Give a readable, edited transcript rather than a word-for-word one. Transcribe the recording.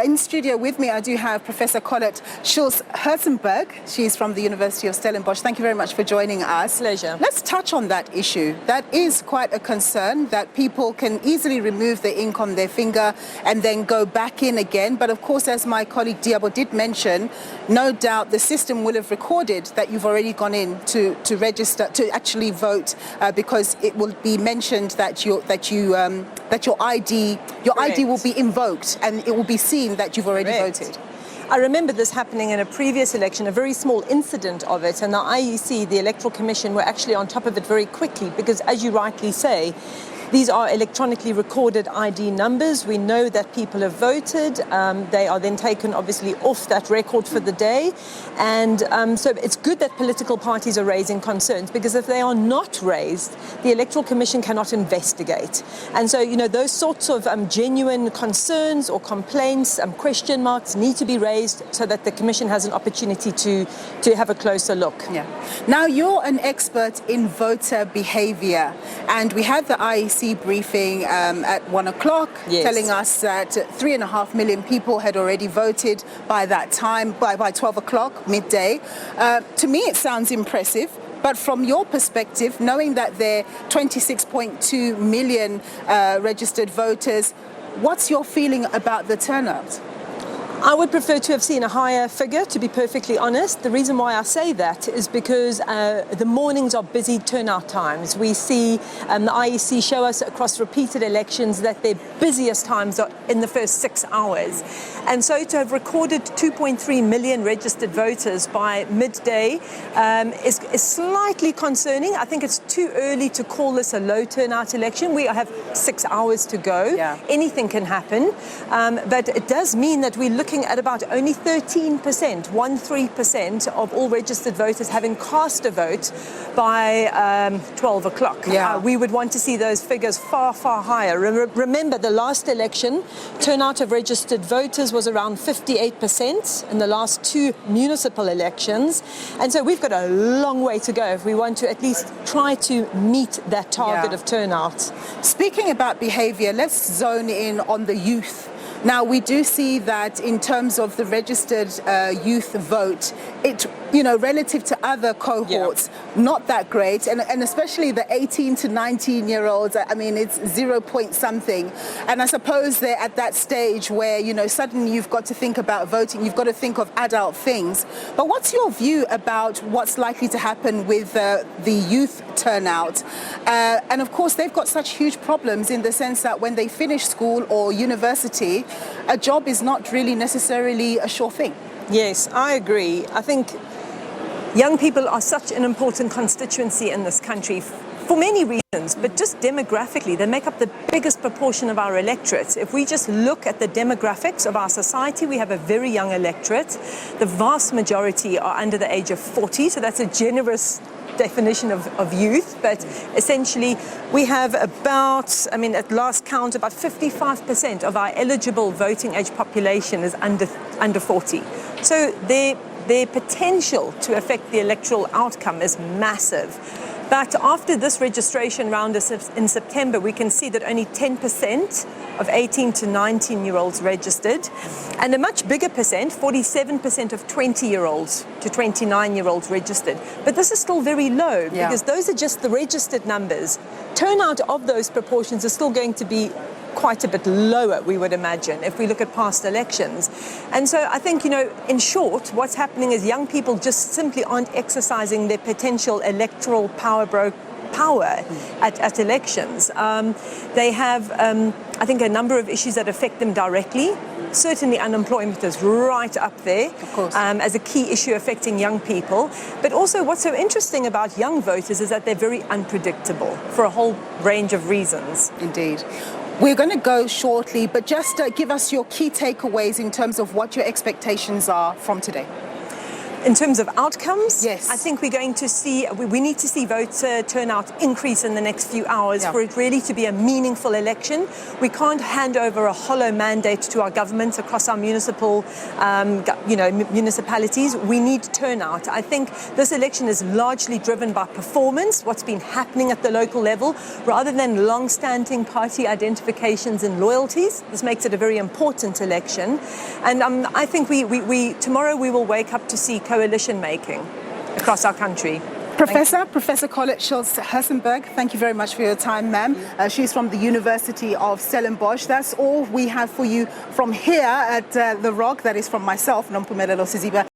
In studio with me, I do have Professor Collette Schulz Herzenberg. She's from the University of Stellenbosch. Thank you very much for joining us. Pleasure. Let's touch on that issue. That is quite a concern, that people can easily remove the ink on their finger and then go back in again. But of course, as my colleague Diabo did mention, no doubt the system will have recorded that you've already gone in to register, to actually vote, because it will be mentioned that your ID will be invoked and it will be seen that you've already voted. I remember this happening in a previous election, a very small incident of it, and the IEC, the Electoral Commission, were actually on top of it very quickly because, as you rightly say, these are electronically recorded ID numbers. We know that people have voted. They are then taken, obviously, off that record for the day. And so it's good that political parties are raising concerns, because if they are not raised, the Electoral Commission cannot investigate. And so, you know, those sorts of genuine concerns or complaints, question marks, need to be raised so that the Commission has an opportunity to have a closer look. Yeah. Now, you're an expert in voter behavior, and we had the IEC briefing at 1 o'clock, yes, telling us that 3.5 million people had already voted by that time, by 12 o'clock, midday. To me, it sounds impressive. But from your perspective, knowing that there are 26.2 million registered voters, what's your feeling about the turnout? I would prefer to have seen a higher figure, to be perfectly honest. The reason why I say that is because the mornings are busy turnout times. We see the IEC show us across repeated elections that their busiest times are in the first 6 hours. And so to have recorded 2.3 million registered voters by midday is slightly concerning. I think it's too early to call this a low turnout election. We have 6 hours to go. Yeah. Anything can happen. But it does mean that we're looking at about only 13% of all registered voters having cast a vote by 12 o'clock. Yeah. We would want to see those figures far, far higher. Remember, the last election, turnout of registered voters was around 58% in the last 2 municipal elections. And so we've got a long way to go if we want to at least try to meet that target of turnout. Speaking about behavior, let's zone in on the youth. Now, we do see that in terms of the registered youth vote, it, relative to other cohorts, not that great. And especially the 18 to 19-year-olds, I mean, it's 0 point something. And I suppose they're at that stage where, suddenly you've got to think about voting, you've got to think of adult things. But what's your view about what's likely to happen with the youth turnout? And of course, they've got such huge problems in the sense that when they finish school or university, a job is not really necessarily a sure thing. Yes, I agree. I think young people are such an important constituency in this country for many reasons, but just demographically, they make up the biggest proportion of our electorate. If we just look at the demographics of our society, we have a very young electorate. The vast majority are under the age of 40, so that's a generous definition of youth, but essentially we have about, at last count, about 55% of our eligible voting age population is under 40. So their potential to affect the electoral outcome is massive. But after this registration round in September, we can see that only 10% of 18 to 19-year-olds registered, and a much bigger percent, 47% of 20-year-olds to 29-year-olds registered. But this is still very low, because those are just the registered numbers. Turnout of those proportions is still going to be quite a bit lower, we would imagine, if we look at past elections. And so I think, in short, what's happening is young people just simply aren't exercising their potential electoral power at elections. They have, I think, a number of issues that affect them directly. Certainly unemployment is right up there, of course, as a key issue affecting young people. But also what's so interesting about young voters is that they're very unpredictable for a whole range of reasons. Indeed. We're going to go shortly, but just give us your key takeaways in terms of what your expectations are from today. In terms of outcomes, yes, I think we're going to see, we need to see voter turnout increase in the next few hours for it really to be a meaningful election. We can't hand over a hollow mandate to our governments across our municipal, municipalities. We need turnout. I think this election is largely driven by performance, what's been happening at the local level, rather than long-standing party identifications and loyalties. This makes it a very important election. And I think tomorrow we will wake up to see coalition making across our country. Professor Collette Schulz Herzenberg, thank you very much for your time, ma'am. She's from the University of Stellenbosch. That's all we have for you from here at The Rock. That is from myself, Nompumelelo Siziba.